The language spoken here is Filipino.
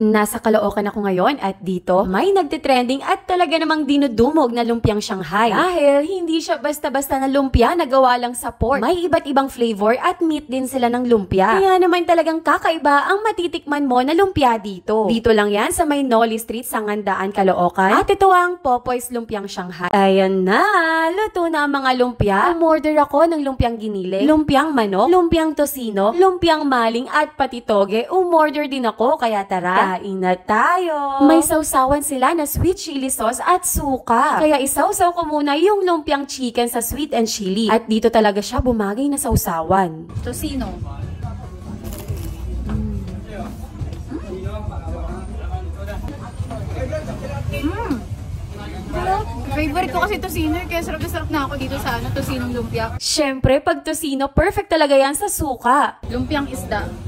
Nasa Caloocan ako ngayon at dito may nagtitrending at talaga namang dinudumog na lumpiang Shanghai. Dahil hindi siya basta-basta na lumpia na gawa lang sa pork. May iba't ibang flavor at meat din sila ng lumpia. Kaya naman talagang kakaiba ang matitikman mo na lumpia dito. Dito lang yan sa may Noli Street, Sangandaan, Caloocan. At ito ang Popoy's Lumpiang Shanghai. Ayan na, luto na ang mga lumpia. Umorder ako ng lumpiang ginili, lumpiang manok, lumpiang tosino, lumpiang maling at pati toge. Umorder din ako, kaya tara, kain na tayo. May sausawan sila na sweet chili sauce at suka. Kaya isawsaw ko muna yung lumpiang chicken sa sweet and chili. At dito talaga siya bumagay na sausawan. Tosino. Favorite ko kasi tosino, kaya sarap na sarap na ako dito sa tosinong lumpia. Syempre, pag tosino, perfect talaga yan sa suka. Lumpiang isda.